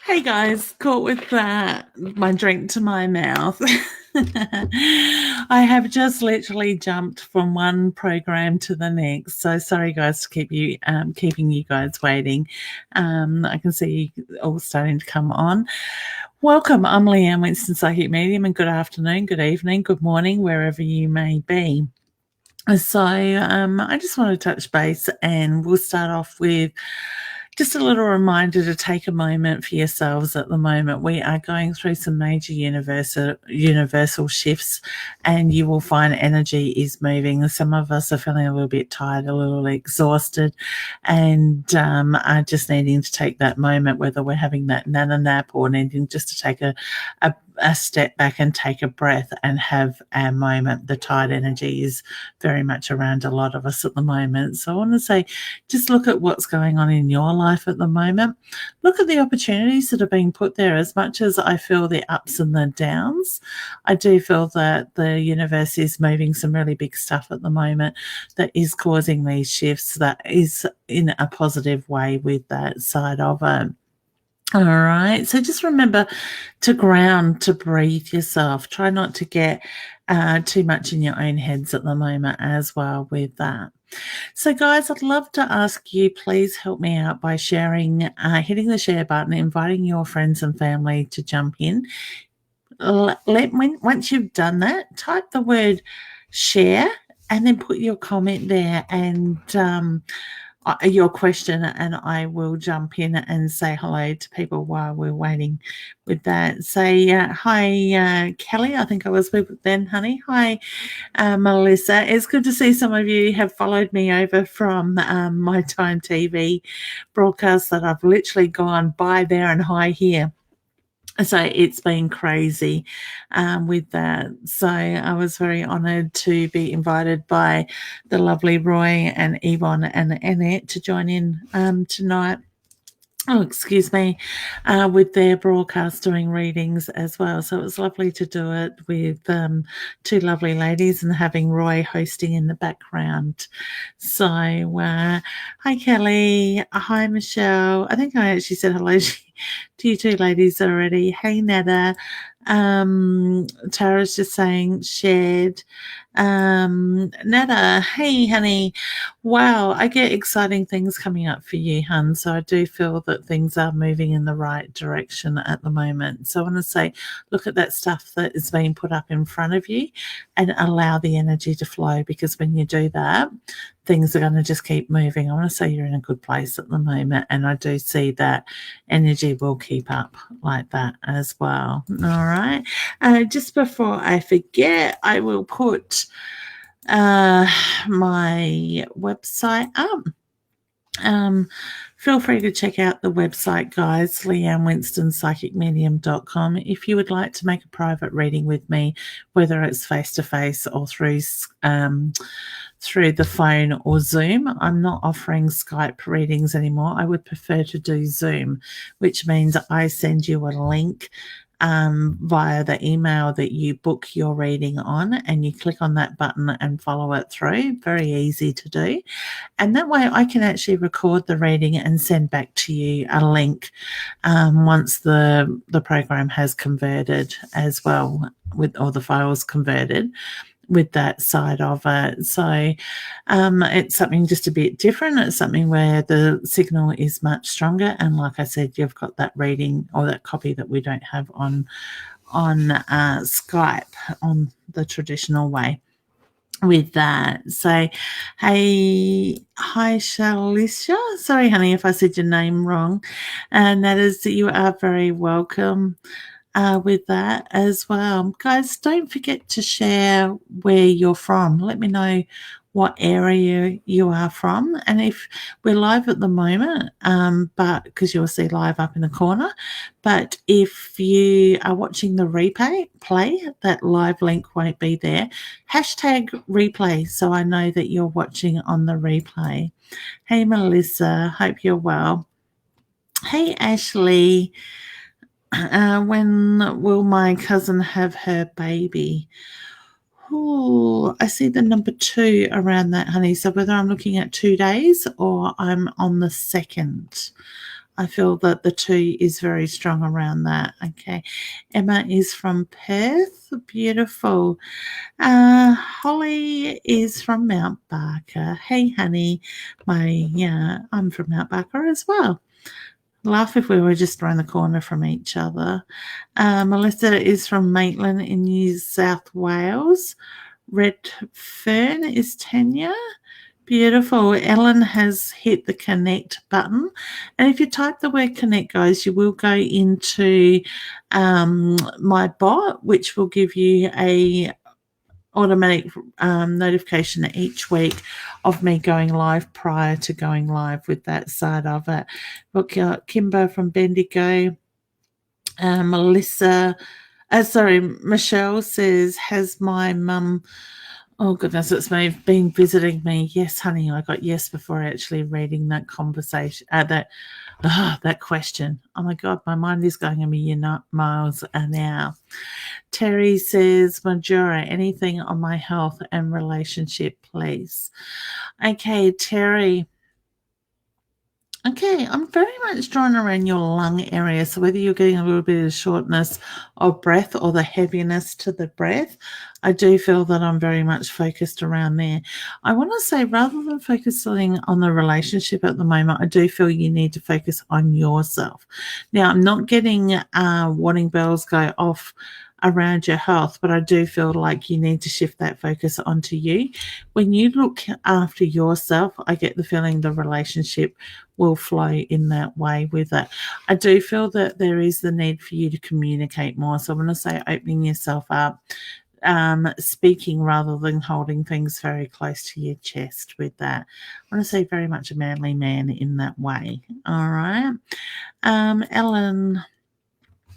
Hey guys, caught with my drink to my mouth. I have just literally jumped from one program to the next. So sorry guys to keeping you guys waiting. I can see you all starting to come on. Welcome, I'm Leanne, Winston Psychic Medium, and good afternoon, good evening, good morning, wherever you may be. So I just want to touch base, and we'll start off with just a little reminder to take a moment for yourselves at the moment. We are going through some major universal shifts, and you will find energy is moving. Some of us are feeling a little bit tired, a little exhausted, and are just needing to take that moment, whether we're having that nana nap or needing just to take a step back and take a breath and have our moment. The tide energy is very much around a lot of us at the moment. So I want to say, just look at what's going on in your life at the moment. Look at the opportunities that are being put there. As much as I feel the ups and the downs, I do feel that the universe is moving some really big stuff at the moment that is causing these shifts, that is in a positive way with that side of it. All right. So just remember to ground, to breathe yourself. Try not to get too much in your own heads at the moment as well with that. So, guys, I'd love to ask you, please help me out by sharing, hitting the share button, inviting your friends and family to jump in. Once you've done that, type the word share and then put your comment there and your question, and I will jump in and say hello to people while we're waiting with that. Say hi, Kelly. I think I was with then, honey. Hi, Melissa. It's good to see some of you have followed me over from my Time TV broadcast that I've literally gone by there and hi here. So it's been crazy with that. So I was very honoured to be invited by the lovely Roy and Yvonne and Annette to join in tonight. Oh, excuse me, with their broadcast doing readings as well. So it was lovely to do it with two lovely ladies and having Roy hosting in the background. So, hi, Kelly. Hi, Michelle. I think I actually said hello to you two ladies already. Hey, Nada. Tara's just saying shared. Nada, hey, honey. Wow, I get exciting things coming up for you, hun. So I do feel that things are moving in the right direction at the moment. So I want to say, look at that stuff that is being put up in front of you and allow the energy to flow, because when you do that, things are going to just keep moving. I want to say you're in a good place at the moment, and I do see that energy will keep up like that as well. All right. Just before I forget, I will put my website up. Feel free to check out the website, guys, leannewinstonpsychicmedium.com. If you would like to make a private reading with me, whether it's face-to-face or through the phone or Zoom. I'm not offering Skype readings anymore. I would prefer to do Zoom, which means I send you a link via the email that you book your reading on, and you click on that button and follow it through. Very easy to do. And that way I can actually record the reading and send back to you a link once the program has converted as well, with all the files converted with that side of it. So it's something just a bit different. It's something where the signal is much stronger, and like I said, you've got that reading or that copy that we don't have on Skype on the traditional way with that. So, hey, hi, Shalisha. Sorry, honey, if I said your name wrong. And that is that you are very welcome with that as well. Guys, don't forget to share where you're from. Let me know what area you are from. And if we're live at the moment, but because you'll see live up in the corner, but if you are watching the play, that live link won't be there. Hashtag replay, so I know that you're watching on the replay. Hey, Melissa, hope you're well. Hey, Ashley. When will my cousin have her baby? Oh, I see the number 2 around that, honey. So whether I'm looking at 2 days or I'm on the 2nd. I feel that the 2 is very strong around that. Okay. Emma is from Perth. Beautiful. Holly is from Mount Barker. Hey, honey. I'm from Mount Barker as well. Laugh if we were just around the corner from each other. Melissa is from Maitland in New South Wales. Redfern is Tanya. Beautiful. Ellen has hit the connect button. And if you type the word connect, guys, you will go into my bot, which will give you a automatic notification each week of me going live prior to going live with that side of it. Look, Kimber from Bendigo. Michelle says, has my mum, oh goodness, it's me, been visiting me? Yes, honey, I got yes before actually reading that conversation, that question. Oh my God, my mind is going a million miles an hour. Terry says, Majora, anything on my health and relationship, please. Okay, Terry. Okay, I'm very much drawn around your lung area. So whether you're getting a little bit of shortness of breath or the heaviness to the breath, I do feel that I'm very much focused around there. I want to say, rather than focusing on the relationship at the moment, I do feel you need to focus on yourself. Now, I'm not getting warning bells go off around your health, but I do feel like you need to shift that focus onto you. When you look after yourself, I get the feeling the relationship will flow in that way with it. I do feel that there is the need for you to communicate more. So I want to say opening yourself up, speaking rather than holding things very close to your chest with that. I want to say very much a manly man in that way. All right. Ellen,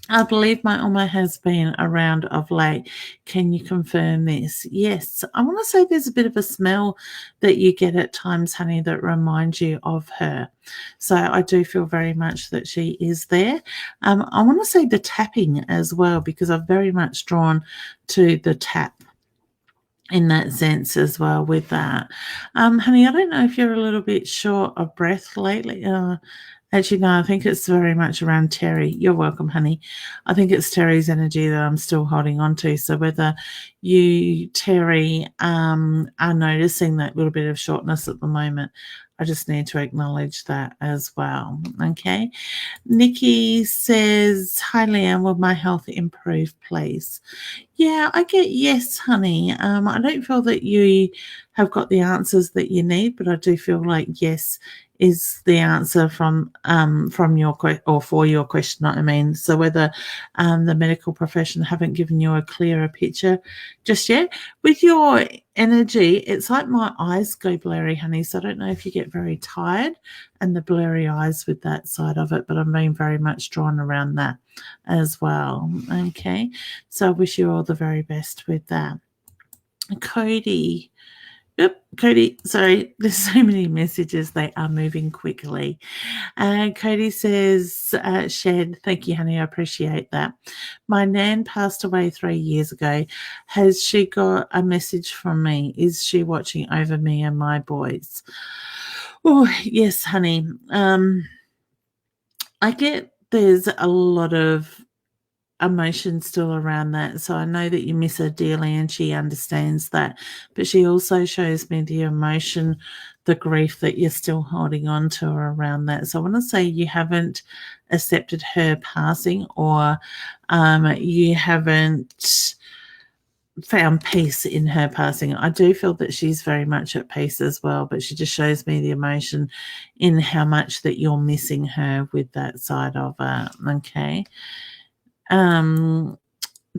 I believe my Oma has been around of late. Can you confirm this? Yes. I want to say there's a bit of a smell that you get at times, honey, that reminds you of her. So I do feel very much that she is there. I want to say the tapping as well, because I'm very much drawn to the tap in that sense as well with that. Honey, I don't know if you're a little bit short of breath lately. Actually, no, I think it's very much around Terry. You're welcome, honey. I think it's Terry's energy that I'm still holding on to. So whether you, Terry, are noticing that little bit of shortness at the moment, I just need to acknowledge that as well. Okay. Nikki says, hi, Leanne, will my health improve, please? Yeah, I get yes, honey. I don't feel that you have got the answers that you need, but I do feel like yes is the answer from your or for your question. I mean, so whether the medical profession haven't given you a clearer picture just yet with your energy, it's like my eyes go blurry, honey. So I don't know if you get very tired and the blurry eyes with that side of it, but I'm being very much drawn around that as well. Okay, so I wish you all the very best with that. Cody. Yep, Cody, sorry, there's so many messages, they are moving quickly. Cody says, Shed, thank you, honey, I appreciate that. My nan passed away 3 years ago. Has she got a message from me? Is she watching over me and my boys? Oh, yes, honey. I get there's a lot of emotion still around that. So I know that you miss her dearly and she understands that. But she also shows me the emotion, the grief that you're still holding on to around that. So I want to say you haven't accepted her passing, or you haven't found peace in her passing. I do feel that she's very much at peace as well, but she just shows me the emotion in how much that you're missing her with that side of it. Okay.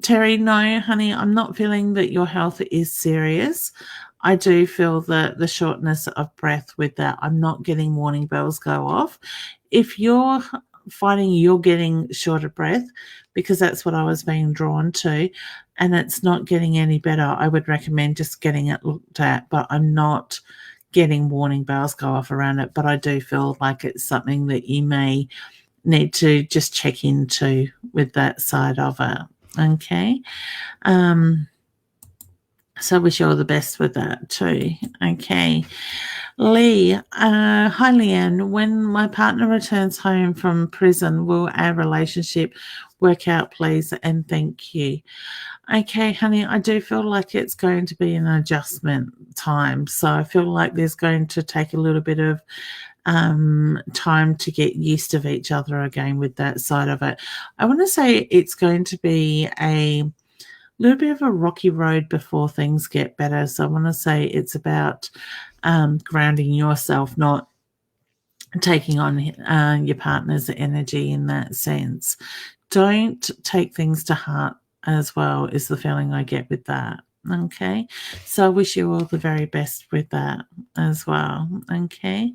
Terry, no, honey, I'm not feeling that your health is serious. I do feel that the shortness of breath with that, I'm not getting warning bells go off. If you're finding you're getting short of breath, because that's what I was being drawn to, and it's not getting any better, I would recommend just getting it looked at, but I'm not getting warning bells go off around it. But I do feel like it's something that you may need to just check into with that side of it. Okay. So I wish you all the best with that too. Okay. Lee, hi Leanne. When my partner returns home from prison, will our relationship work out, please? And thank you. Okay, honey, I do feel like it's going to be an adjustment time. So I feel like there's going to take a little bit of time to get used to each other again with that side of it. I want to say it's going to be a little bit of a rocky road before things get better. So I want to say it's about grounding yourself, not taking on your partner's energy in that sense. Don't take things to heart as well, is the feeling I get with that. Okay, so I wish you all the very best with that as well. Okay.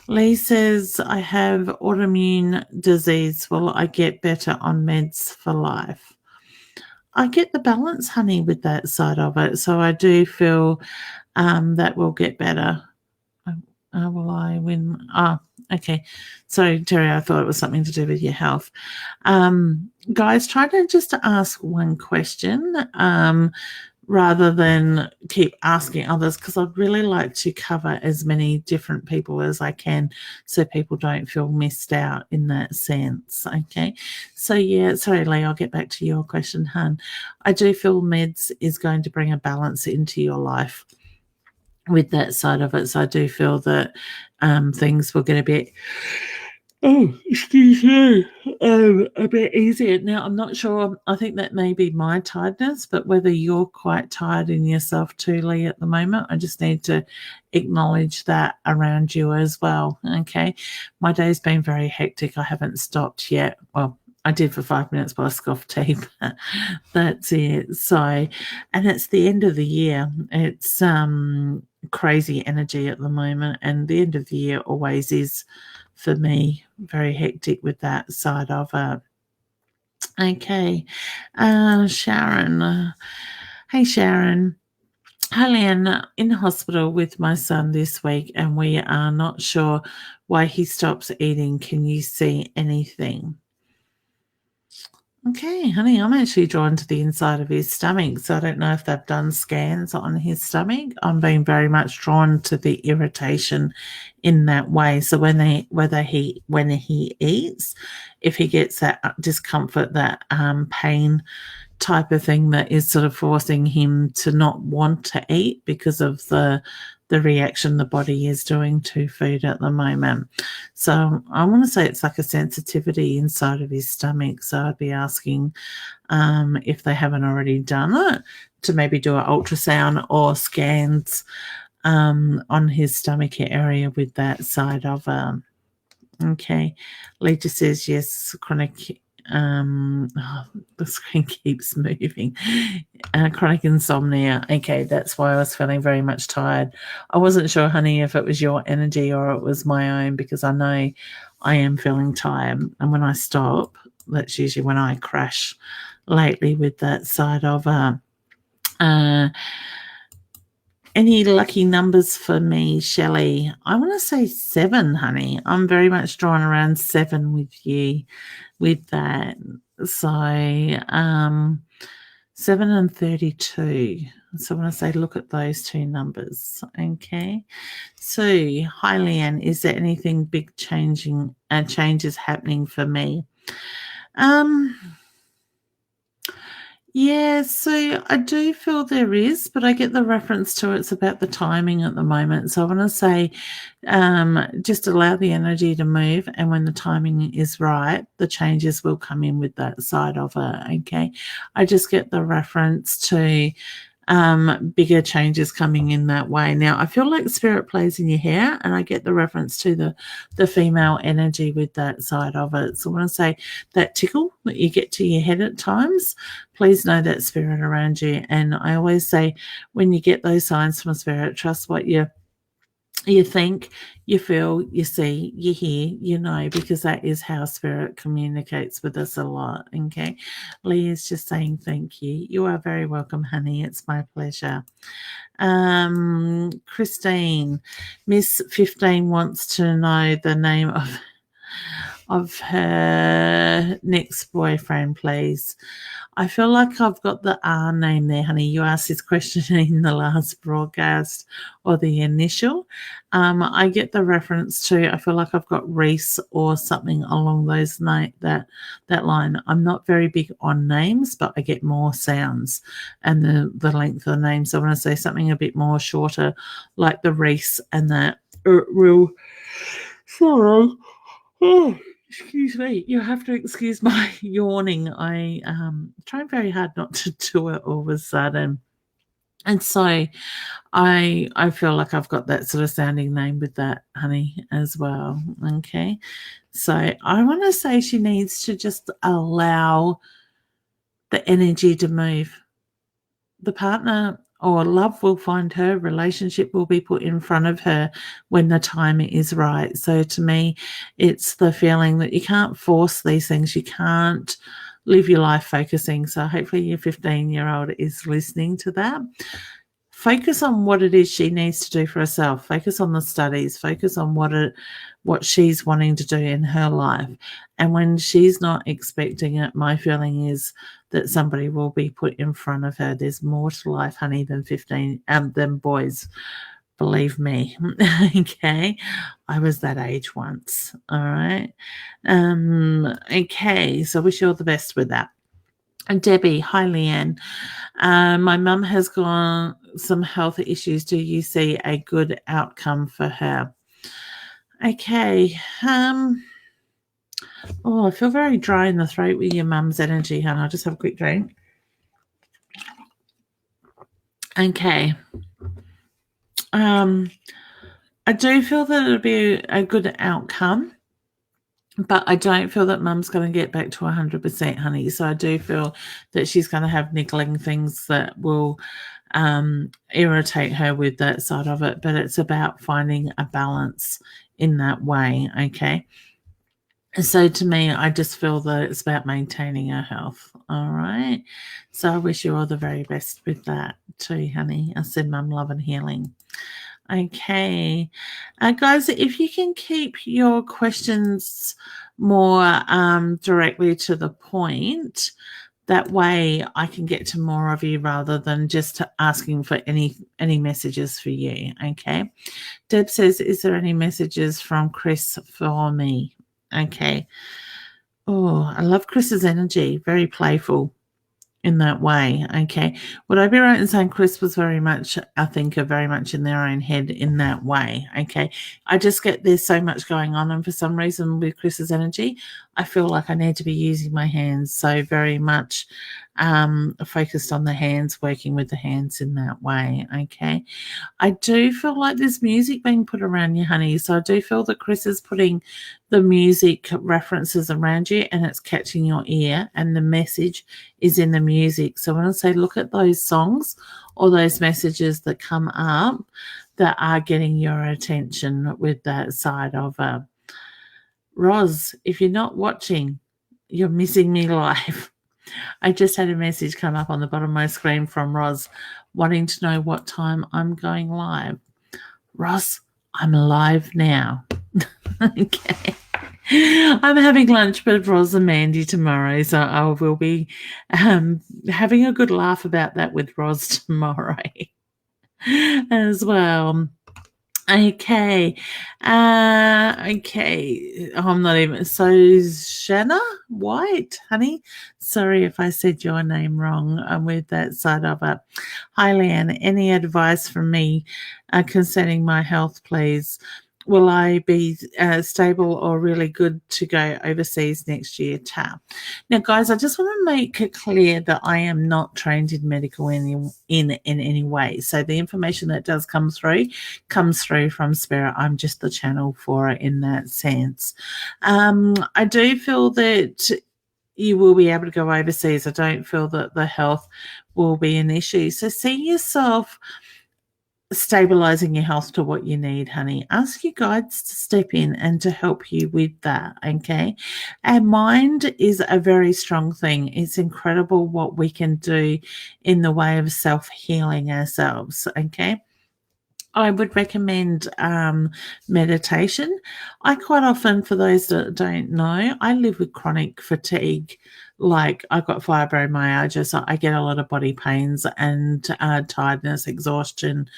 Lee says, I have autoimmune disease. Will I get better on meds for life? I get the balance, honey, with that side of it. So I do feel that will get better. Will I win? Okay. Sorry, Terry, I thought it was something to do with your health. Guys, try to just ask one question rather than keep asking others, because I'd really like to cover as many different people as I can so people don't feel missed out in that sense. Okay. So, yeah, sorry, Lee, I'll get back to your question, hun. I do feel meds is going to bring a balance into your life with that side of it. So I do feel that things were going to be, excuse me, a bit easier. Now, I'm not sure. I think that may be my tiredness, but whether you're quite tired in yourself too, Lee, at the moment, I just need to acknowledge that around you as well. Okay. My day's been very hectic. I haven't stopped yet. Well, I did for 5 minutes, but I scoffed tea. That's it. So, and it's the end of the year. It's crazy energy at the moment, and the end of the year always is for me very hectic with that side of it. Okay, Sharon. Hey, Sharon. Hi, Leanne. In hospital with my son this week, and we are not sure why he stops eating. Can you see anything? Okay, honey, I'm actually drawn to the inside of his stomach. So I don't know if they've done scans on his stomach. I'm being very much drawn to the irritation in that way. So when he eats, if he gets that discomfort, that pain type of thing that is sort of forcing him to not want to eat because of the reaction the body is doing to food at the moment. So I want to say it's like a sensitivity inside of his stomach. So I'd be asking if they haven't already done it to maybe do an ultrasound or scans on his stomach area with that side of okay. Lita says yes, chronic the screen keeps moving. Chronic insomnia. Okay, that's why I was feeling very much tired. I wasn't sure, honey, if it was your energy or it was my own, because I know I am feeling tired. And when I stop, that's usually when I crash lately with that side of any lucky numbers for me, Shelley? I want to say 7, honey. I'm very much drawn around 7 with you with that. So 7 and 32. So I want to say look at those 2 numbers. Okay. So, hi Leanne, is there anything big changes happening for me? Yeah, so I do feel there is, but I get the reference to it's about the timing at the moment. So I want to say just allow the energy to move, and when the timing is right, the changes will come in with that side of it. Okay. I just get the reference to bigger changes coming in that way. Now, I feel like spirit plays in your hair, and I get the reference to the female energy with that side of it. So when I say that tickle that you get to your head at times, please know that spirit around you. And I always say when you get those signs from spirit, trust what you think, you feel, you see, you hear, you know, because that is how spirit communicates with us a lot. Okay. Lee is just saying thank you. You are very welcome, honey. It's my pleasure. Christine, Miss 15 wants to know the name of her next boyfriend, please. I feel like I've got the R name there, honey. You asked this question in the last broadcast, or the initial. I get the reference to, I feel like I've got Reese or something along those that line. I'm not very big on names, but I get more sounds and the length of the name. So when I say something a bit more shorter, like the Reese and that real, sorry. Oh, excuse me. You have to excuse my yawning. I try very hard not to do it all of a sudden. And so I feel like I've got that sort of sounding name with that, honey, as well. Okay. So I want to say she needs to just allow the energy to move. The partner or love will find her, relationship will be put in front of her when the time is right. So to me, it's the feeling that you can't force these things. You can't live your life focusing. So hopefully your 15-year-old is listening to that. Focus on what it is she needs to do for herself. Focus on the studies. Focus on what she's wanting to do in her life. And when she's not expecting it, my feeling is that somebody will be put in front of her. There's more to life, honey, than boys. Believe me. Okay. I was that age once. All right. Okay. So wish you all the best with that. And Debbie, hi Leanne. My mum has got some health issues. Do you see a good outcome for her? Okay. Oh, I feel very dry in the throat with your mum's energy, hon. I'll just have a quick drink. Okay. I do feel that it'll be a good outcome, but I don't feel that mum's going to get back to 100%, honey. So I do feel that she's going to have niggling things that will irritate her with that side of it. But it's about finding a balance in that way, okay? So to me, I just feel that it's about maintaining her health, all right? So I wish you all the very best with that too, honey. I said mum, love and healing. Okay. Guys, if you can keep your questions more directly to the point, that way I can get to more of you rather than just asking for any messages for you, okay? Deb says, is there any messages from Chris for me? Okay. Oh, I love Chris's energy. Very playful in that way. Okay. Would I be right in saying Chris was very much a thinker, very much in their own head in that way? Okay. I just get there's so much going on. And for some reason with Chris's energy, I feel like I need to be using my hands. So very much focused on the hands, working with the hands in that way. Okay. I do feel like there's music being put around you, honey. So I do feel that Chris is putting the music references around you and it's catching your ear and the message is in the music. So when I say look at those songs or those messages that come up that are getting your attention with that side of Roz, if you're not watching, you're missing me live. I just had a message come up on the bottom of my screen from Roz wanting to know what time I'm going live. Roz, I'm live now. Okay. I'm having lunch with Roz and Mandy tomorrow, so I will be having a good laugh about that with Roz tomorrow as well. Okay. Okay. Oh, I'm not even. So, Shanna White, honey. Sorry if I said your name wrong. I'm with that side of it. Hi, Leanne. Any advice from me concerning my health, please? Will I be stable or really good to go overseas next year? Now, guys, I just want to make it clear that I am not trained in medical in any way. So the information that does come through comes through from Spirit. I'm just the channel for it in that sense. I do feel that you will be able to go overseas. I don't feel that the health will be an issue. So see yourself stabilizing your health to what you need, honey. Ask your guides to step in and to help you with that, okay? Our mind is a very strong thing. It's incredible what we can do in the way of self-healing ourselves, okay? I would recommend meditation. I quite often, for those that don't know, I live with chronic fatigue. Like I've got fibromyalgia, so I get a lot of body pains and tiredness, exhaustion.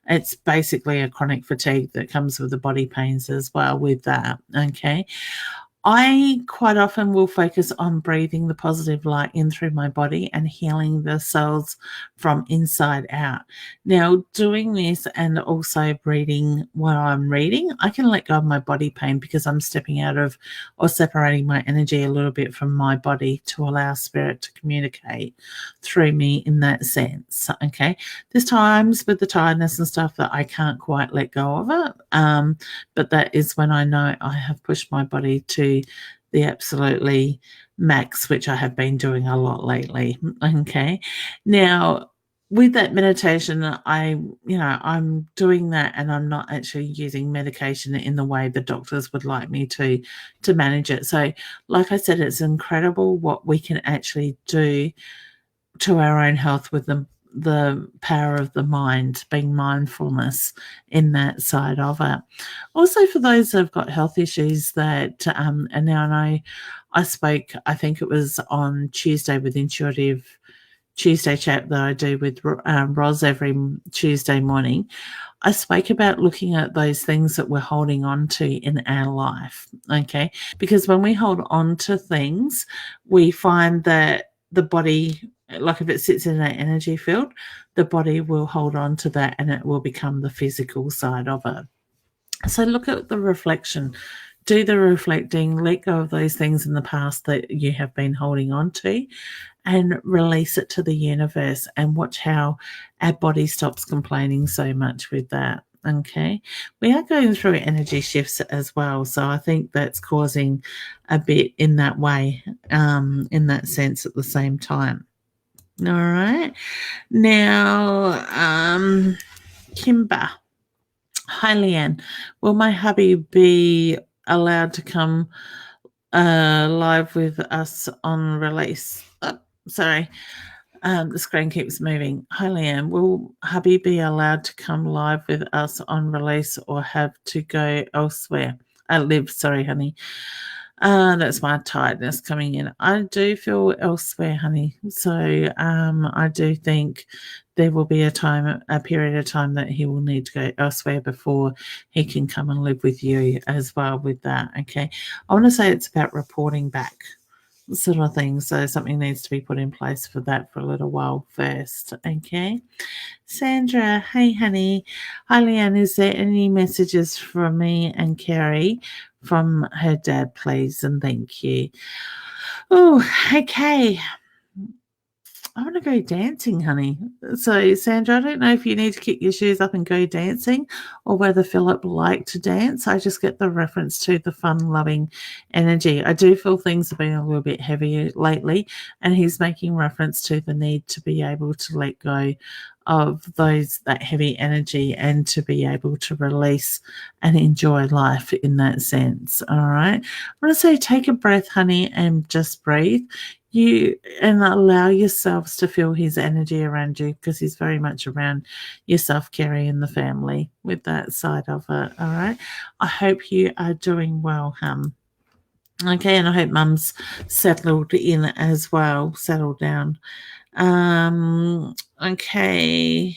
It's basically a chronic fatigue that comes with the body pains as well with that. Okay. I quite often will focus on breathing the positive light in through my body and healing the cells from inside out. Now, doing this and also reading what I'm reading, I can let go of my body pain because I'm stepping out of or separating my energy a little bit from my body to allow spirit to communicate through me in that sense. Okay. There's times with the tiredness and stuff that I can't quite let go of it. But that is when I know I have pushed my body to the absolutely max, which I have been doing a lot lately. Okay. Now, with that meditation, I'm doing that and I'm not actually using medication in the way the doctors would like me to manage it. So, like I said, it's incredible what we can actually do to our own health with the power of the mind, being mindfulness in that side of it. Also, for those that have got health issues that, and now I know I spoke, I think it was on Tuesday with Intuitive Tuesday chat that I do with Roz every Tuesday morning. I spoke about looking at those things that we're holding on to in our life, okay? Because when we hold on to things, we find that the body, like if it sits in that energy field, the body will hold on to that and it will become the physical side of it. So look at the reflection, do the reflecting, let go of those things in the past that you have been holding on to and release it to the universe and watch how our body stops complaining so much with that. Okay. We are going through energy shifts as well. So I think that's causing a bit in that way, in that sense at the same time. All right. Now, Kimber. Hi, Leanne. Will my hubby be allowed to come live with us on release? Oh, sorry, the screen keeps moving. Hi, Leanne. Will hubby be allowed to come live with us on release or have to go elsewhere? Live, sorry, honey. That's my tiredness coming in. I do feel elsewhere, honey. So I do think there will be a period of time that he will need to go elsewhere before he can come and live with you as well with that. Okay. I want to say it's about reporting back sort of thing. So something needs to be put in place for that for a little while first. Okay. Sandra, hey honey. Hi Leanne, is there any messages from me and Carrie from her dad, please? And thank you. Oh, okay. I want to go dancing, honey. So, Sandra, I don't know if you need to kick your shoes up and go dancing or whether Philip liked to dance. I just get the reference to the fun, loving energy. I do feel things have been a little bit heavier lately, and he's making reference to the need to be able to let go of that heavy energy and to be able to release and enjoy life in that sense. All right. I want to say take a breath, honey, and just breathe and allow yourselves to feel his energy around you because he's very much around yourself, Carrie, and the family with that side of it. All right. I hope you are doing well, Okay, and I hope mum's settled in as well, settled down. Okay.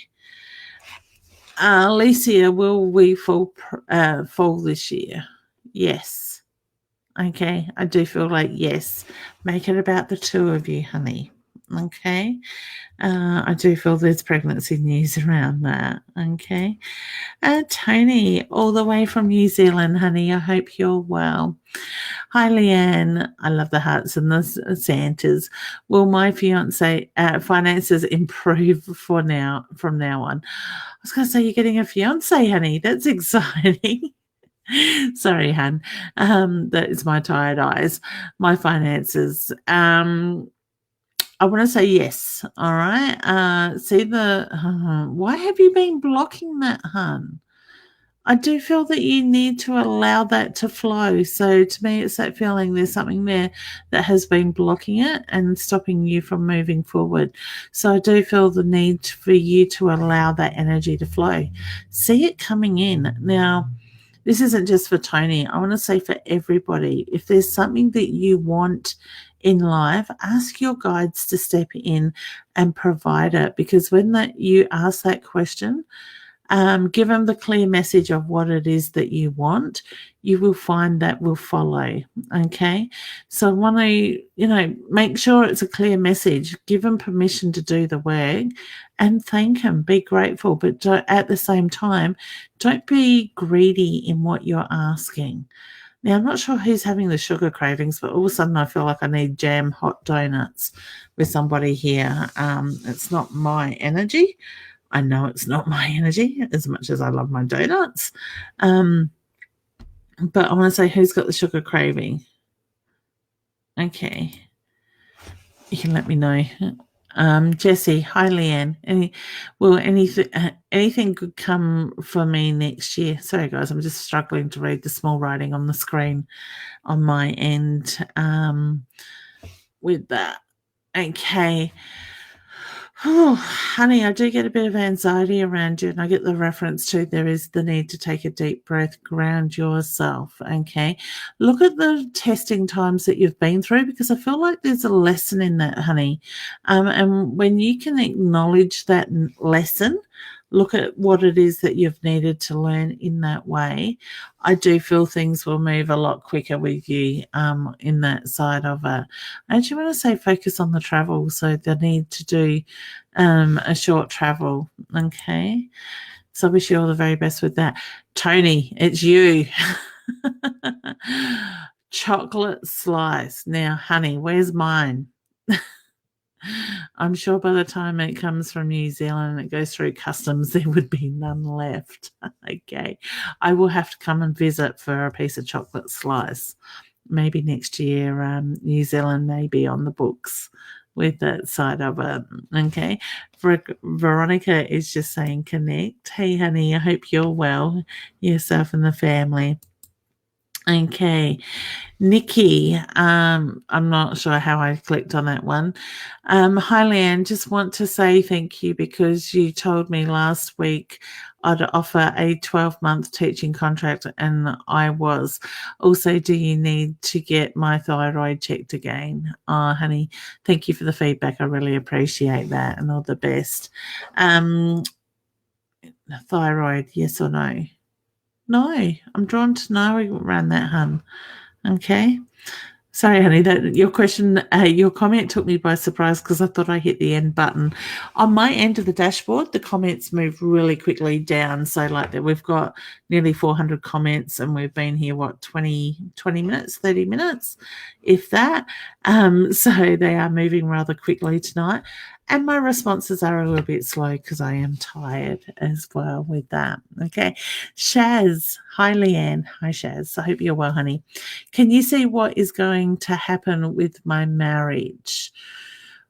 Alicia, will we fall this year? Yes. Okay, I do feel like yes. Make it about the two of you, honey. Okay. I do feel there's pregnancy news around that. Okay. Tony, all the way from New Zealand, honey. I hope you're well. Hi, Leanne. I love the hearts and the Santas. Will my fiance finances improve from now on? I was going to say you're getting a fiance, honey. That's exciting. Sorry, hun. That is my tired eyes. My finances. I want to say yes. All right. See why have you been blocking that, hun? I do feel that you need to allow that to flow. So to me, it's that feeling there's something there that has been blocking it and stopping you from moving forward. So I do feel the need for you to allow that energy to flow. See it coming in. Now, this isn't just for Tony. I want to say for everybody, if there's something that you want in life, ask your guides to step in and provide it. Because when that you ask that question, give them the clear message of what it is that you want, you will find that will follow. Okay. So I want to, make sure it's a clear message, give them permission to do the work and thank them, be grateful, but at the same time, don't be greedy in what you're asking. Now, I'm not sure who's having the sugar cravings, but all of a sudden I feel like I need jam hot donuts with somebody here. It's not my energy. I know it's not my energy as much as I love my donuts. But I want to say, who's got the sugar craving? Okay. You can let me know. Jessie, hi Leanne. Anything could come for me next year? Sorry guys, I'm just struggling to read the small writing on the screen on my end with that. Okay. Oh, honey, I do get a bit of anxiety around you, and I get the reference to there is the need to take a deep breath, ground yourself. Okay. Look at the testing times that you've been through, because I feel like there's a lesson in that, honey. And when you can acknowledge that lesson, look at what it is that you've needed to learn in that way, I do feel things will move a lot quicker with you in that side of it. I actually want to say focus on the travel, so the need to do a short travel. Okay. So I wish you all the very best with that. Tony, it's you. Chocolate slice. Now, honey, where's mine? I'm sure by the time it comes from New Zealand and it goes through customs, there would be none left. Okay. I will have to come and visit for a piece of chocolate slice. Maybe next year, New Zealand may be on the books with that side of it. Okay. Veronica is just saying connect. Hey, honey, I hope you're well, yourself and the family. Okay. Nikki, I'm not sure how I clicked on that one. Hi, Leanne, just want to say thank you because you told me last week I'd offer a 12-month teaching contract, and I was. Also, do you need to get my thyroid checked again? Oh, honey, thank you for the feedback. I really appreciate that, and all the best. Thyroid, yes or no? No, I'm drawn to no around that, hun. Okay. Sorry, honey, that your question, your comment took me by surprise because I thought I hit the end button. On my end of the dashboard, the comments move really quickly down. So like that, we've got nearly 400 comments and we've been here, 20 minutes, 30 minutes, if that. So they are moving rather quickly tonight. And my responses are a little bit slow because I am tired as well with that. Okay. Shaz. Hi, Leanne. Hi, Shaz. I hope you're well, honey. Can you see what is going to happen with my marriage?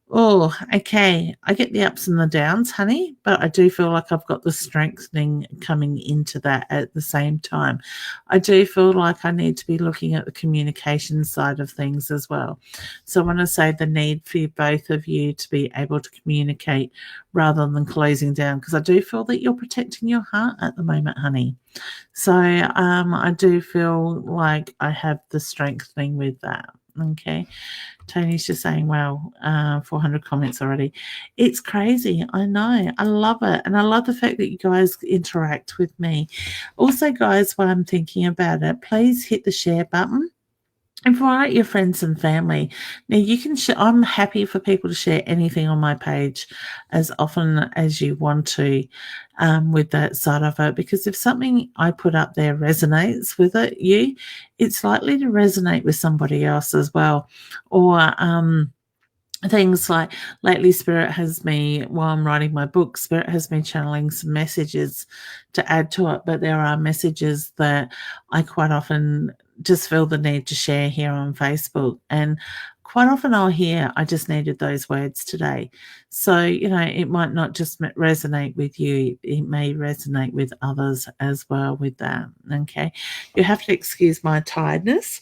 Oh, okay. I get the ups and the downs, honey, but I do feel like I've got the strengthening coming into that at the same time. I do feel like I need to be looking at the communication side of things as well. So I want to say the need for both of you to be able to communicate rather than closing down, because I do feel that you're protecting your heart at the moment, honey. So I do feel like I have the strengthening with that. Okay. Tony's just saying, wow, 400 comments already. It's crazy. I know. I love it. And I love the fact that you guys interact with me. Also, guys, while I'm thinking about it, please hit the share button. Invite your friends and family. Now you can I'm happy for people to share anything on my page as often as you want to with that side of it, because if something I put up there resonates with it's likely to resonate with somebody else as well. Or things like lately Spirit has me, while I'm writing my book, Spirit has me channeling some messages to add to it, but there are messages that I quite often just feel the need to share here on Facebook, and quite often I'll hear, I just needed those words today. So, it might not just resonate with you, it may resonate with others as well with that. Okay, you have to excuse my tiredness.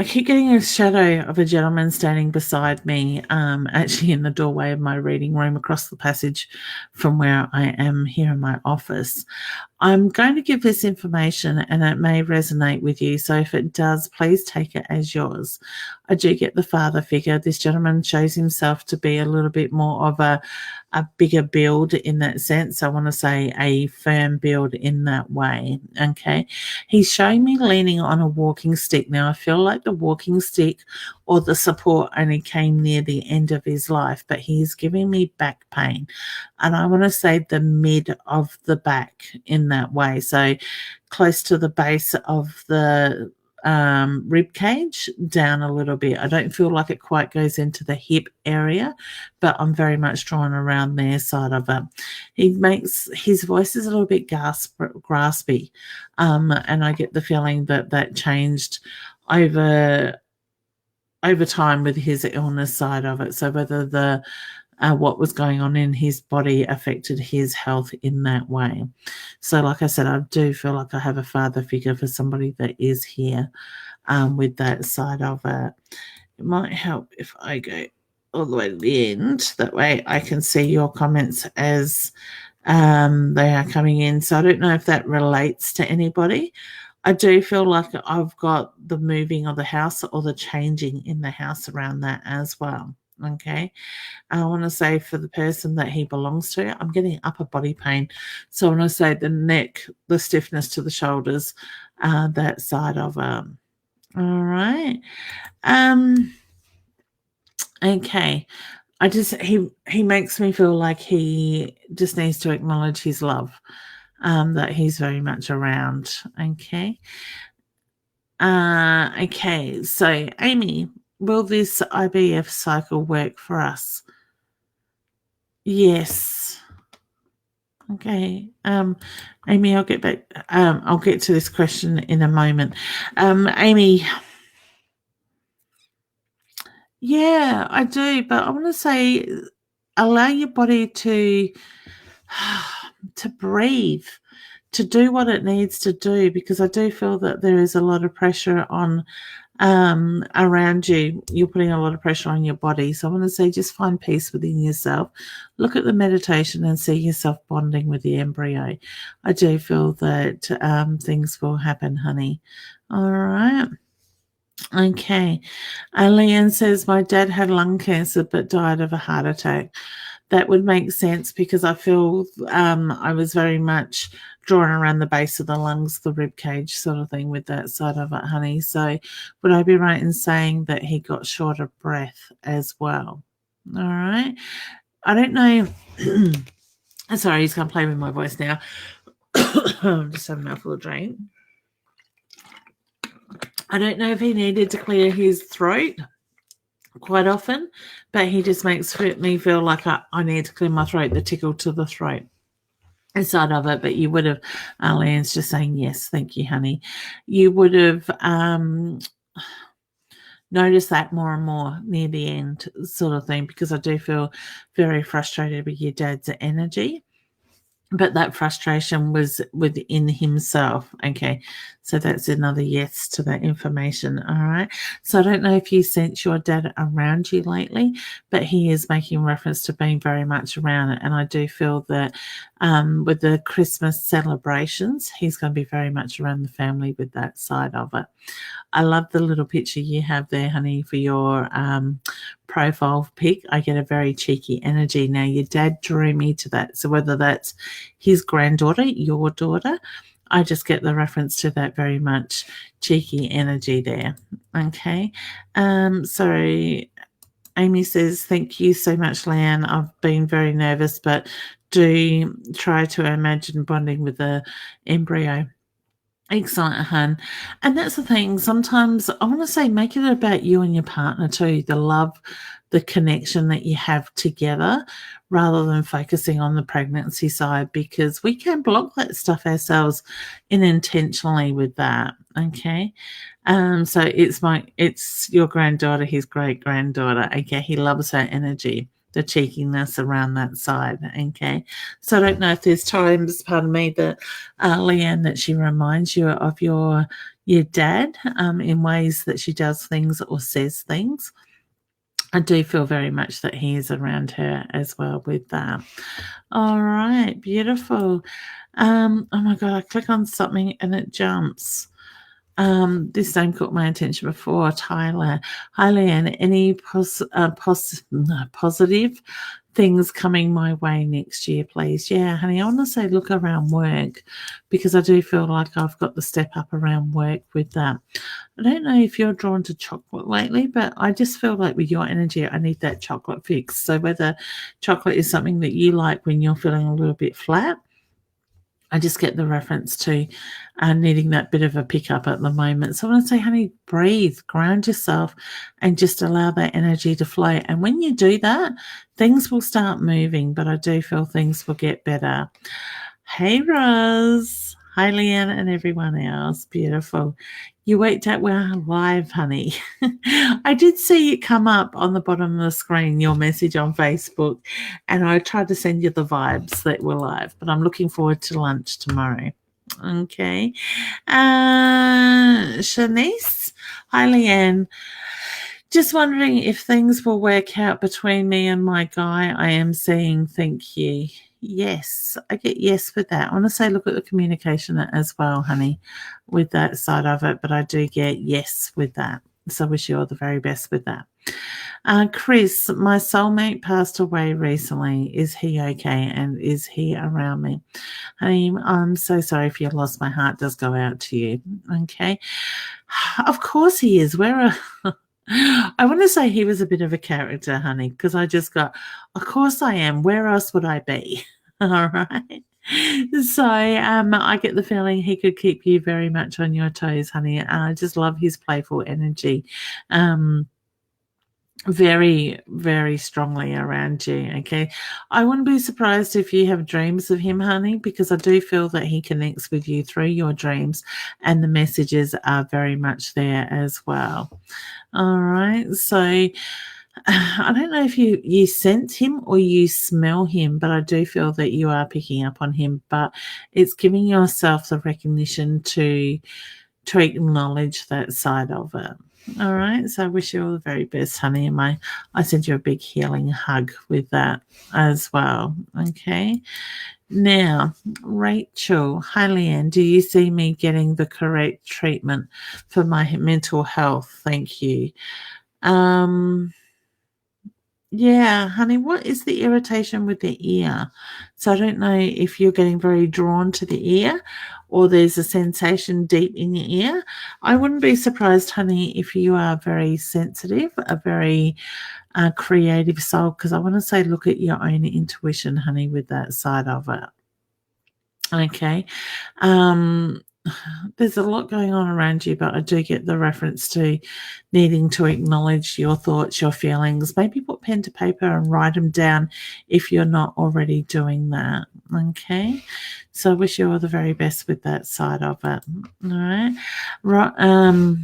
I keep getting a shadow of a gentleman standing beside me, actually in the doorway of my reading room across the passage from where I am here in my office. I'm going to give this information and it may resonate with you. So if it does, please take it as yours. I do get the father figure. This gentleman shows himself to be a little bit more of a bigger build in that sense. I want to say a firm build in that way. Okay. He's showing me leaning on a walking stick. Now I feel like the walking stick or the support only came near the end of his life, but he's giving me back pain. And I want to say the mid of the back in that way. So close to the base of the rib cage down a little bit. I don't feel like it quite goes into the hip area, but I'm very much drawn around their side of it. He makes his voice is a little bit graspy, and I get the feeling that changed over time with his illness side of it. So whether the what was going on in his body affected his health in that way. So, like I said, I do feel like I have a father figure for somebody that is here with that side of it. It might help if I go all the way to the end. That way I can see your comments as they are coming in. So I don't know if that relates to anybody. I do feel like I've got the moving of the house or the changing in the house around that as well. Okay. I want to say for the person that he belongs to, I'm getting upper body pain. So I want to say the neck, the stiffness to the shoulders, that side of all right. Okay. He makes me feel like he just needs to acknowledge his love, that he's very much around. Okay. Okay. So Amy, will this IVF cycle work for us? Yes. Okay. Amy, I'll get back. I'll get to this question in a moment. Amy, yeah, I do, but I want to say allow your body to breathe, to do what it needs to do, because I do feel that there is a lot of pressure on around you. You're putting a lot of pressure on your body. So I want to say just find peace within yourself. Look at the meditation and see yourself bonding with the embryo. I do feel that things will happen, honey. All right. Okay. Leanne says, my dad had lung cancer but died of a heart attack. That would make sense because I feel I was very much drawn around the base of the lungs, the rib cage sort of thing with that side of it, honey. So would I be right in saying that he got short of breath as well? All right. I don't know. Sorry, he's going to play with my voice now. I'm just having a mouthful of drink. I don't know if he needed to clear his throat quite often, but he just makes me feel like I need to clear my throat, the tickle to the throat inside of it. But you would have, Leanne's just saying yes, thank you, honey. You would have noticed that more and more near the end sort of thing, because I do feel very frustrated with your dad's energy. But that frustration was within himself. Okay. So that's another yes to that information. All right. So I don't know if you sense your dad around you lately, but he is making reference to being very much around it. And I do feel that with the Christmas celebrations, he's going to be very much around the family with that side of it. I love the little picture you have there, honey, for your profile pic. I get a very cheeky energy. Now, your dad drew me to that. So whether that's his granddaughter, your daughter, I just get the reference to that very much cheeky energy there. Okay. So Amy says, thank you so much, Leanne. I've been very nervous, but do try to imagine bonding with the embryo. Excellent, hun. And that's the thing. Sometimes I want to say make it about you and your partner too, the love, the connection that you have together, rather than focusing on the pregnancy side, because we can block that stuff ourselves unintentionally with that. Okay. So it's your granddaughter, his great granddaughter. Okay. He loves her energy, the cheekiness around that side. Okay. So I don't know if there's times, pardon me, that Leanne, that she reminds you of your dad in ways that she does things or says things. I do feel very much that he is around her as well with that. All right, beautiful. Oh my god, I click on something and it jumps. This name caught my attention before. Tyler. Hi, Leanne. Any positive things coming my way next year, please? Yeah, honey, I want to say look around work, because I do feel like I've got the step up around work with that. I don't know if you're drawn to chocolate lately, but I just feel like with your energy, I need that chocolate fix. So whether chocolate is something that you like when you're feeling a little bit flat, I just get the reference to needing that bit of a pickup at the moment. So I want to say, honey, breathe, ground yourself, and just allow that energy to flow. And when you do that, things will start moving, but I do feel things will get better. Hey, Rose. Hi, Leanne, and everyone else. Beautiful. You worked out we're live, honey. I did see it come up on the bottom of the screen, your message on Facebook, and I tried to send you the vibes that we're live, but I'm looking forward to lunch tomorrow. Okay. Shanice. Hi, Leanne. Just wondering if things will work out between me and my guy. I am saying thank you. Yes, I get yes with that. I want to say look at the communication as well, honey, with that side of it, but I do get yes with that. So I wish you all the very best with that. Chris, my soulmate passed away recently. Is he okay? And is he around me? Honey, I'm so sorry if you lost. My heart does go out to you. Okay. Of course he is. I want to say he was a bit of a character, honey, because I just got, of course I am. Where else would I be? All right. So I get the feeling he could keep you very much on your toes, honey. And I just love his playful energy. Very, very strongly around you. Okay. I wouldn't be surprised if you have dreams of him, honey, because I do feel that he connects with you through your dreams, and the messages are very much there as well. All right. So I don't know if you sense him or you smell him, but I do feel that you are picking up on him. But it's giving yourself the recognition to acknowledge that side of it. All right. So I wish you all the very best, honey. And I send you a big healing hug with that as well. Okay. Now, Rachel, hi, Leanne. Do you see me getting the correct treatment for my mental health? Thank you. Yeah, honey, what is the irritation with the ear? So I don't know if you're getting very drawn to the ear, or there's a sensation deep in your ear. I wouldn't be surprised, honey, if you are very sensitive, a very creative soul, because I want to say look at your own intuition, honey, with that side of it. Okay. There's a lot going on around you, but I do get the reference to needing to acknowledge your thoughts, your feelings. Maybe put pen to paper and write them down if you're not already doing that. Okay. So I wish you all the very best with that side of it. All right.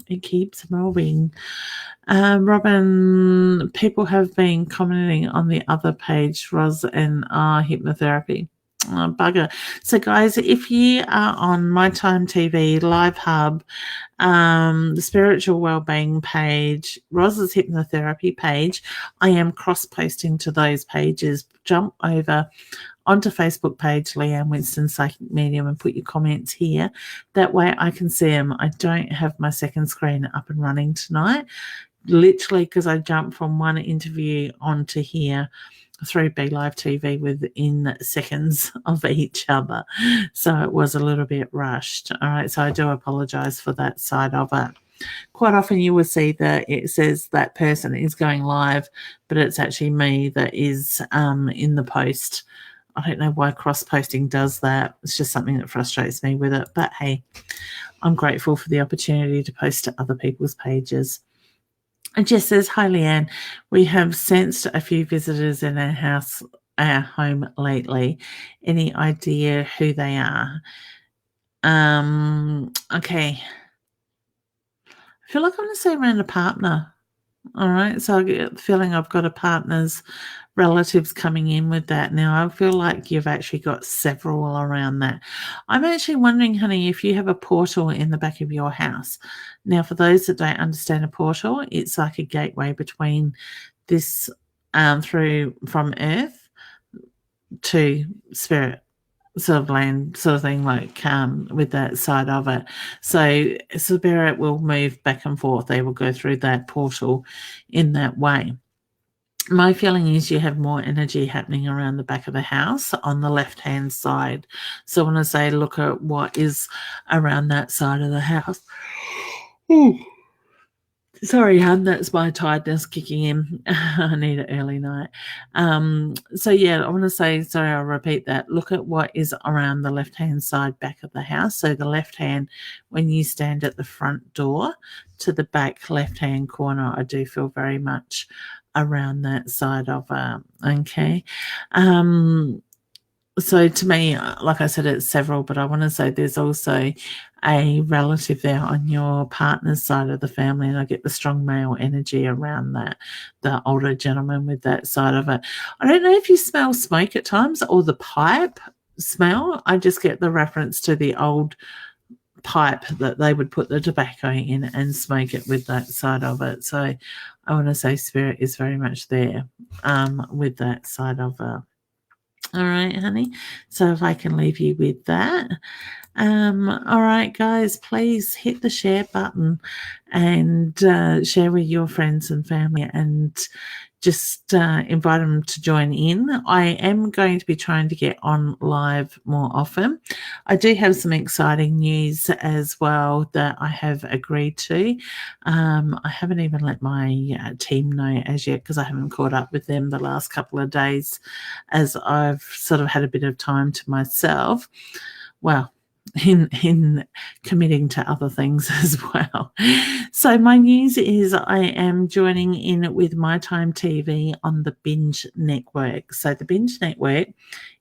It keeps moving. Robin, people have been commenting on the other page, Roz and hypnotherapy. Oh, bugger. So, guys, if you are on My Time TV, Live Hub, the Spiritual Wellbeing page, Roz's Hypnotherapy page, I am cross-posting to those pages. Jump over onto Facebook page, Leanne Winston Psychic Medium, and put your comments here. That way I can see them. I don't have my second screen up and running tonight, literally because I jumped from one interview onto here through Be Live TV within seconds of each other. So it was a little bit rushed. All right. So I do apologize for that side of it. Quite often you will see that it says that person is going live, but it's actually me that is in the post I don't know why cross-posting does that. It's just something that frustrates me with it. But hey, I'm grateful for the opportunity to post to other people's pages. And Jess says, hi, Leanne. We have sensed a few visitors in our home lately. Any idea who they are? Okay. I feel like I'm going to say around a partner. All right. So I get the feeling I've got a partner's relatives coming in with that. Now, I feel like you've actually got several around that. I'm actually wondering, honey, if you have a portal in the back of your house. Now, for those that don't understand a portal, it's like a gateway between this through from earth to spirit sort of land sort of thing, like with that side of it. So spirit will move back and forth. They will go through that portal in that way. My feeling is you have more energy happening around the back of the house on the left-hand side. So when I say look at what is around that side of the house. Ooh. Sorry, hun, that's my tiredness kicking in. I need an early night. So yeah, I want to say, sorry, I'll repeat that. Look at what is around the left-hand side back of the house. So the left hand, when you stand at the front door to the back left-hand corner, I do feel very much around that side of okay. So to me, like I said, it's several, but I want to say there's also a relative there on your partner's side of the family, and I get the strong male energy around that, the older gentleman with that side of it. I don't know if you smell smoke at times or the pipe smell. I just get the reference to the old pipe that they would put the tobacco in and smoke it with that side of it. So I want to say spirit is very much there with that side of it. All right, honey. So if I can leave you with that. All right, guys, please hit the share button and share with your friends and family and just invite them to join in. I am going to be trying to get on live more often. I do have some exciting news as well that I have agreed to. I haven't even let my team know as yet because I haven't caught up with them the last couple of days as I've sort of had a bit of time to myself. Well, in committing to other things as well. So my news is I am joining in with My Time TV on the Binge Network. So the Binge Network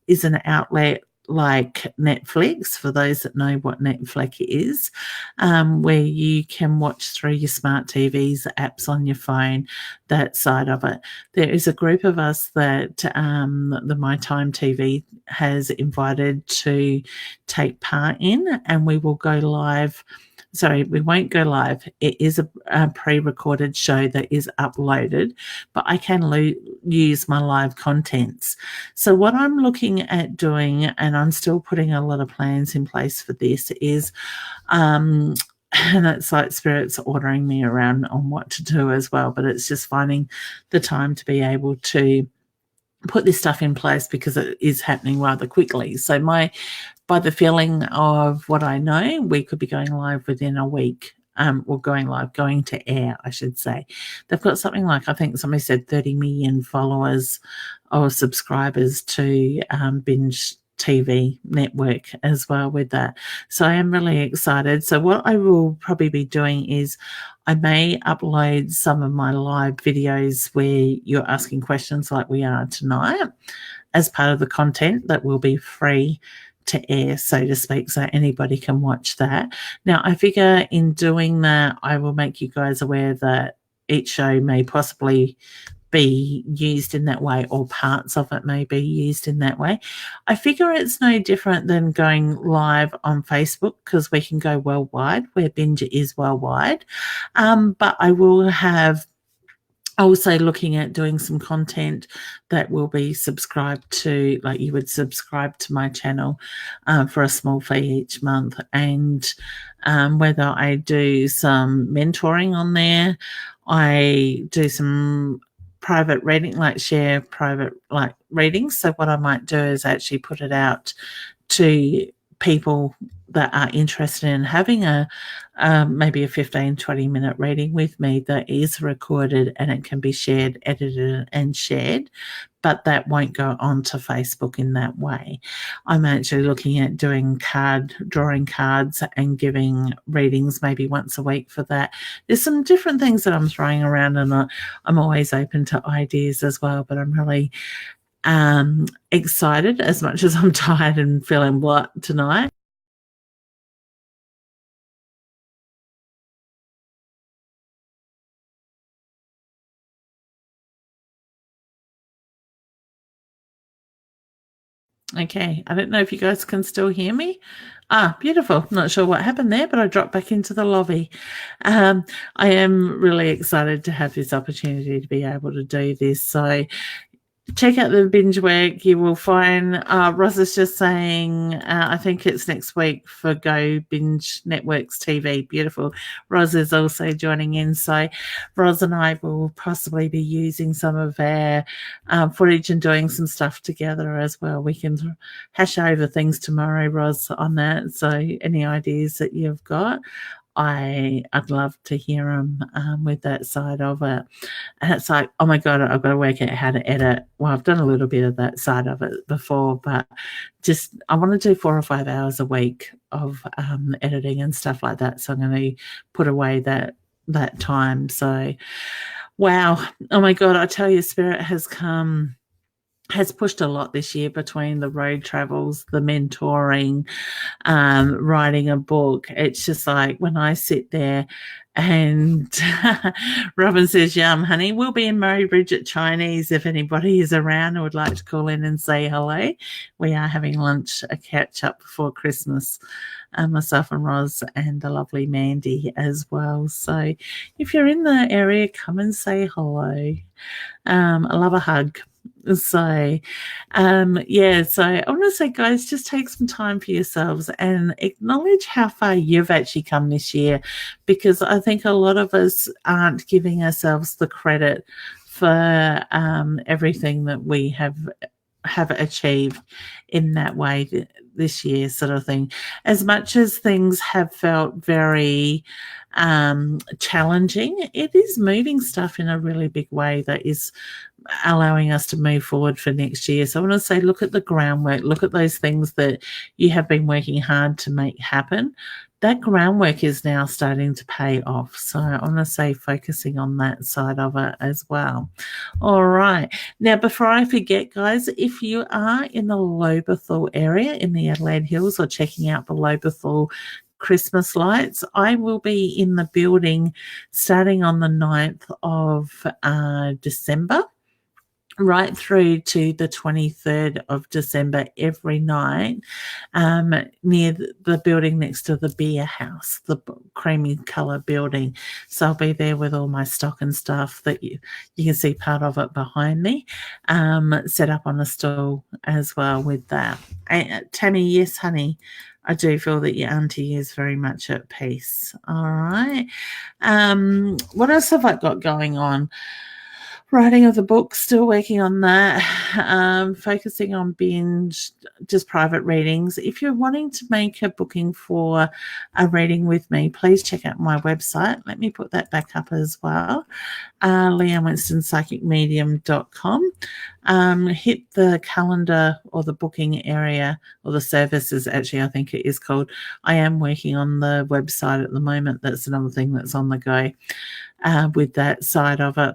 is an outlet like Netflix, for those that know what Netflix is, where you can watch through your smart TVs, apps on your phone, that side of it. There is a group of us that the My Time TV has invited to take part in, and we will go live. Sorry, we won't go live. It is a pre-recorded show that is uploaded, but I can use my live contents. So what I'm looking at doing, and I'm still putting a lot of plans in place for this, is and it's like spirits ordering me around on what to do as well, but it's just finding the time to be able to put this stuff in place because it is happening rather quickly. So by the feeling of what I know, we could be going live within a week. Going to air, I should say. They've got something like, I think somebody said 30 million followers or subscribers to Binge TV network as well with that. So I am really excited. So what I will probably be doing is I may upload some of my live videos where you're asking questions like we are tonight as part of the content that will be free to air, so to speak, so anybody can watch that. Now, I figure in doing that, I will make you guys aware that each show may possibly be used in that way, or parts of it may be used in that way. I figure it's no different than going live on Facebook because we can go worldwide, where Binge is worldwide. But I will have also looking at doing some content that will be subscribed to, like you would subscribe to my channel for a small fee each month. And whether I do some mentoring on there, I do some private reading, like share private like readings. So what I might do is actually put it out to people that are interested in having maybe a 15-20 minute reading with me that is recorded, and it can be shared, edited and shared but that won't go onto Facebook in that way. I'm actually looking at drawing cards and giving readings maybe once a week for that. There's some different things that I'm throwing around, and I'm always open to ideas as well, but I'm really excited as much as I'm tired and feeling blah tonight. Okay, I don't know if you guys can still hear me. Beautiful. Not sure what happened there, but I dropped back into the lobby. I am really excited to have this opportunity to be able to do this. So check out the binge work. You will find Roz is just saying, I think it's next week for Go Binge Networks TV. Beautiful. Roz is also joining in. So Roz and I will possibly be using some of our footage and doing some stuff together as well. We can hash over things tomorrow, Roz, on that. So any ideas that you've got, I'd love to hear them with that side of it. And it's like, oh my God, I've got to work out how to edit. Well, I've done a little bit of that side of it before, but just I want to do 4 or 5 hours a week of editing and stuff like that. So I'm going to put away that time. So, wow. Oh my God, I tell you, Spirit has pushed a lot this year between the road travels, the mentoring, writing a book. It's just like when I sit there and Robin says, yum, honey, we'll be in Murray Bridget Chinese if anybody is around and would like to call in and say hello. We are having lunch, a catch up before Christmas. Myself and Roz and the lovely Mandy as well. So if you're in the area, come and say hello. I love a hug. So, so I want to say, guys, just take some time for yourselves and acknowledge how far you've actually come this year, because I think a lot of us aren't giving ourselves the credit for everything that we have achieved in that way this year, sort of thing. As much as things have felt very challenging, it is moving stuff in a really big way that is allowing us to move forward for next year. So I want to say, look at the groundwork, look at those things that you have been working hard to make happen. That groundwork is now starting to pay off. So I want to say focusing on that side of it as well. All right. Now, before I forget, guys, if you are in the Lobethal area in the Adelaide Hills or checking out the Lobethal Christmas lights, I will be in the building starting on the 9th of December, right through to the 23rd of December every night, near the building next to the beer house, the creamy colour building. So I'll be there with all my stock and stuff that you can see part of it behind me, set up on a stall as well with that. Tammy, yes, honey, I do feel that your auntie is very much at peace. All right. What else have I got going on? Writing of the book, still working on that, focusing on binge, just private readings. If you're wanting to make a booking for a reading with me, please check out my website. Let me put that back up as well, leannewinstonpsychicmedium.com. Hit the calendar or the booking area, or the services, actually, I think it is called. I am working on the website at the moment. That's another thing that's on the go with that side of it.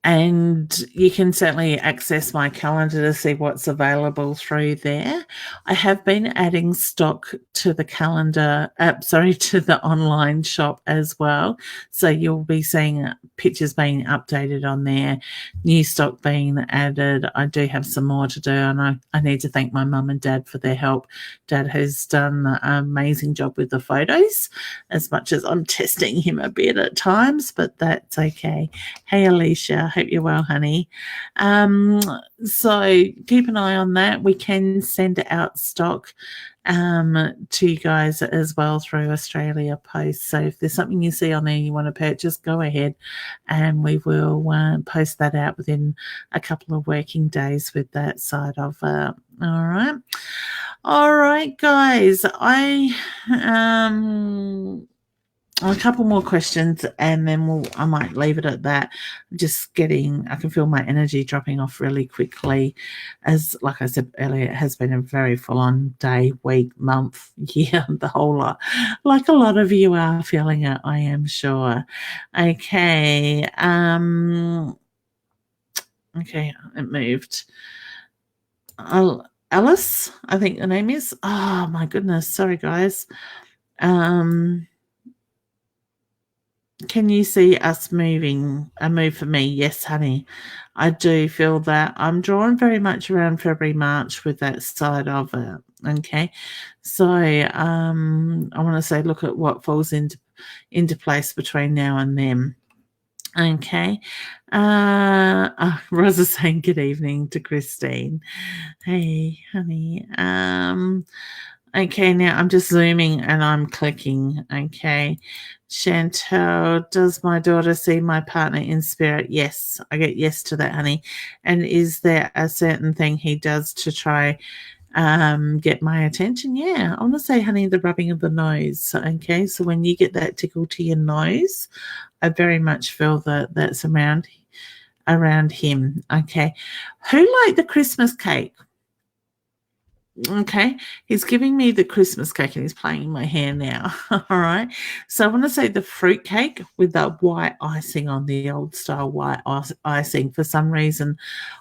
And you can certainly access my calendar to see what's available through there. I have been adding stock to the calendar, to the online shop as well. So you'll be seeing pictures being updated on there, new stock being added. I do have some more to do, and I need to thank my mum and dad for their help. Dad has done an amazing job with the photos, as much as I'm testing him a bit at times, but that's okay. Hey, Alicia. Hope you're well, honey. So keep an eye on that. We can send out stock to you guys as well through Australia Post. So if there's something you see on there you want to purchase, go ahead and we will post that out within a couple of working days with that side of it. All right, guys. A couple more questions and then I might leave it at that. I can feel my energy dropping off really quickly. As like I said earlier, it has been a very full on day, week, month, year, the whole lot. Like a lot of you are feeling it, I am sure. Okay. Okay, it moved. Alice, I think the name is. Oh my goodness. Sorry guys. Can you see us moving? A move for me? Yes, honey. I do feel that. I'm drawn very much around February, March with that side of it. Okay. So I want to say look at what falls into place between now and then. Okay. Rosa's saying good evening to Christine. Hey, honey. Okay, now I'm just zooming and I'm clicking. Okay. Chantel, does my daughter see my partner in spirit? Yes, I get yes to that, honey. And is there a certain thing he does to try get my attention? Yeah, I want to say, honey, the rubbing of the nose. Okay, so when you get that tickle to your nose, I very much feel that that's around him. Okay, who liked the Christmas cake? Okay, he's giving me the Christmas cake and he's playing in my hair now. All right, so I want to say the fruit cake with the white icing on the old style white icing. For some reason,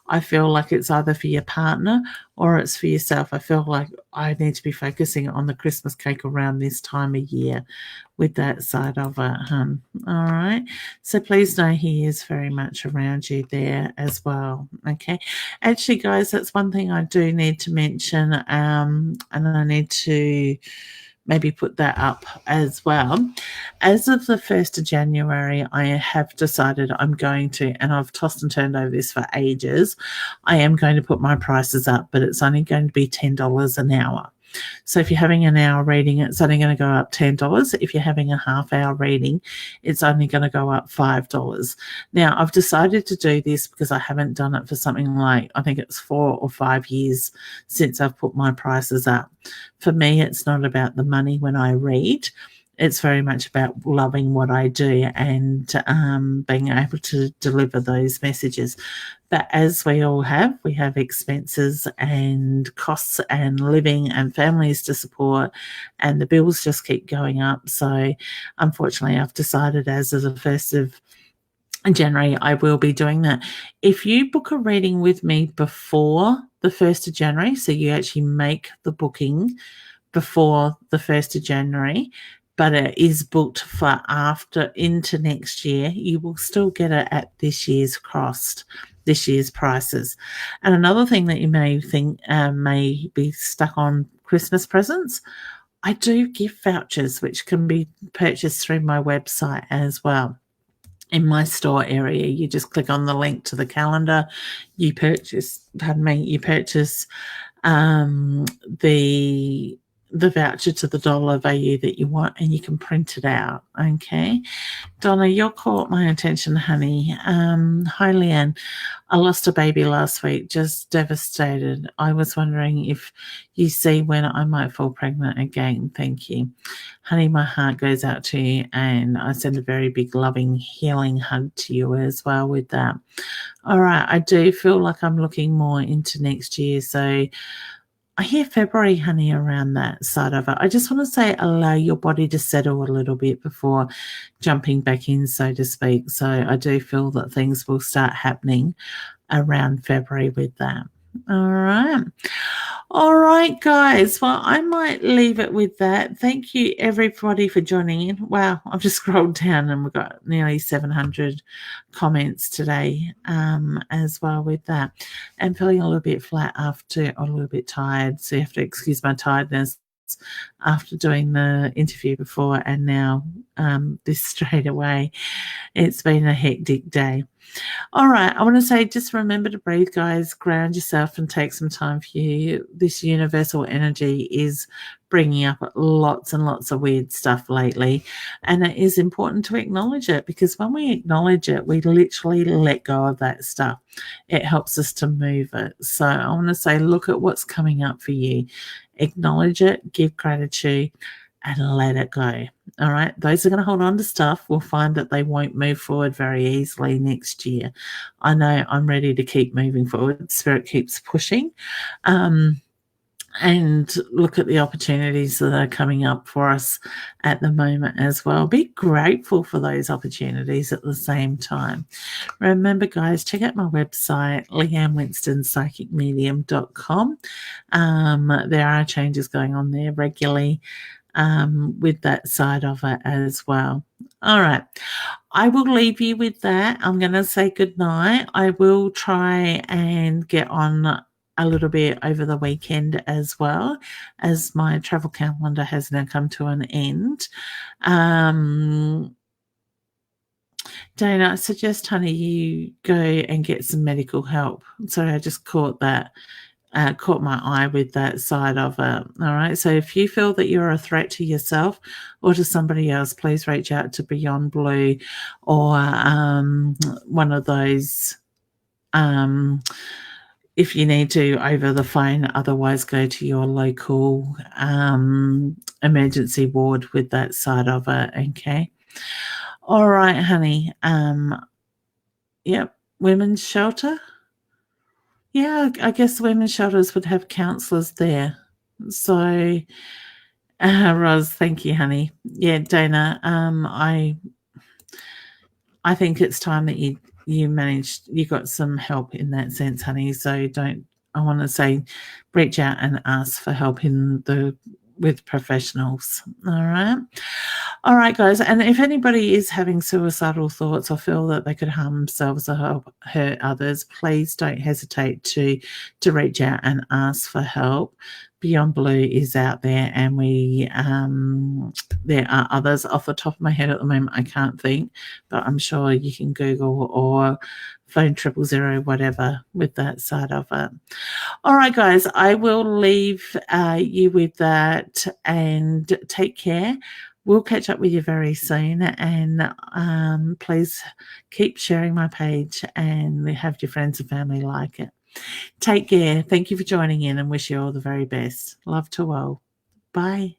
I feel like it's either for your partner or it's for yourself. I feel like I need to be focusing on the Christmas cake around this time of year with that side of it, hun. All right. So please know he is very much around you there as well. Okay. Actually, guys, that's one thing I do need to mention, and I need to maybe put that up as well. As of the 1st of January, I have decided I'm going to, and I've tossed and turned over this for ages, I am going to put my prices up, but it's only going to be $10 an hour. So if you're having an hour reading, it's only going to go up $10. If you're having a half hour reading, it's only going to go up $5. Now, I've decided to do this because I haven't done it for something like, I think it's 4 or 5 years since I've put my prices up. For me, it's not about the money when I read. It's very much about loving what I do and being able to deliver those messages. But as we all have, we have expenses and costs and living and families to support, and the bills just keep going up. So unfortunately, I've decided as of the 1st of January, I will be doing that. If you book a reading with me before the 1st of January, so you actually make the booking before the 1st of January, but it is booked for after into next year, you will still get it at this year's cost, this year's prices. And another thing that you may think may be stuck on Christmas presents, I do give vouchers which can be purchased through my website as well. In my store area, you just click on the link to the calendar, you purchase the voucher to the dollar value that you want, and you can print it out. Okay, Donna, you caught my attention, honey. Hi, Leanne. I lost a baby last week, just devastated. I was wondering if you see when I might fall pregnant again. Thank you, honey. My heart goes out to you, and I send a very big, loving, healing hug to you as well with that. All right, I do feel like I'm looking more into next year, so I hear February, honey, around that side of it. I just want to say allow your body to settle a little bit before jumping back in, so to speak. So I do feel that things will start happening around February with that. All right. All right, guys. Well, I might leave it with that. Thank you, everybody, for joining in. Wow, I've just scrolled down and we've got nearly 700 comments today as well with that. And feeling a little bit flat after, a little bit tired. So you have to excuse my tiredness after doing the interview before and now this straight away. It's been a hectic day. All right, I want to say just remember to breathe, guys. Ground yourself and take some time for you. This universal energy is bringing up lots and lots of weird stuff lately, and it is important to acknowledge it, because when we acknowledge it, we literally let go of that stuff. It helps us to move it. So I want to say look at what's coming up for you. Acknowledge it, give gratitude, and let it go. All right. Those are going to hold on to stuff will find that they won't move forward very easily next year. I know I'm ready to keep moving forward. Spirit keeps pushing. And look at the opportunities that are coming up for us at the moment as well. Be grateful for those opportunities at the same time. Remember, guys, check out my website, leannewinstonpsychicmedium.com. There are changes going on there regularly with that side of it as well. All right. I will leave you with that. I'm going to say goodnight. I will try and get on a little bit over the weekend as well, as my travel calendar has now come to an end. Dana, I suggest, honey, you go and get some medical help. Sorry, I just caught that. Caught my eye with that side of it. All right. So if you feel that you're a threat to yourself or to somebody else, please reach out to Beyond Blue or one of those. If you need to, over the phone, otherwise go to your local emergency ward with that side of it. Okay. All right, honey. Yep. Women's shelter. Yeah, I guess women's shelters would have counsellors there. So, Roz, thank you, honey. Yeah, Dana, I think it's time that you got some help in that sense, honey. So I want to say reach out and ask for help with professionals. All right, guys. And if anybody is having suicidal thoughts or feel that they could harm themselves or hurt others, please don't hesitate to reach out and ask for help. Beyond Blue is out there, and there are others. Off the top of my head at the moment, I can't think, but I'm sure you can Google or phone 000, whatever, with that side of it. All right, guys, I will leave you with that, and take care. We'll catch up with you very soon, and please keep sharing my page and have your friends and family like it. Take care. Thank you for joining in, and wish you all the very best. Love to all. Bye.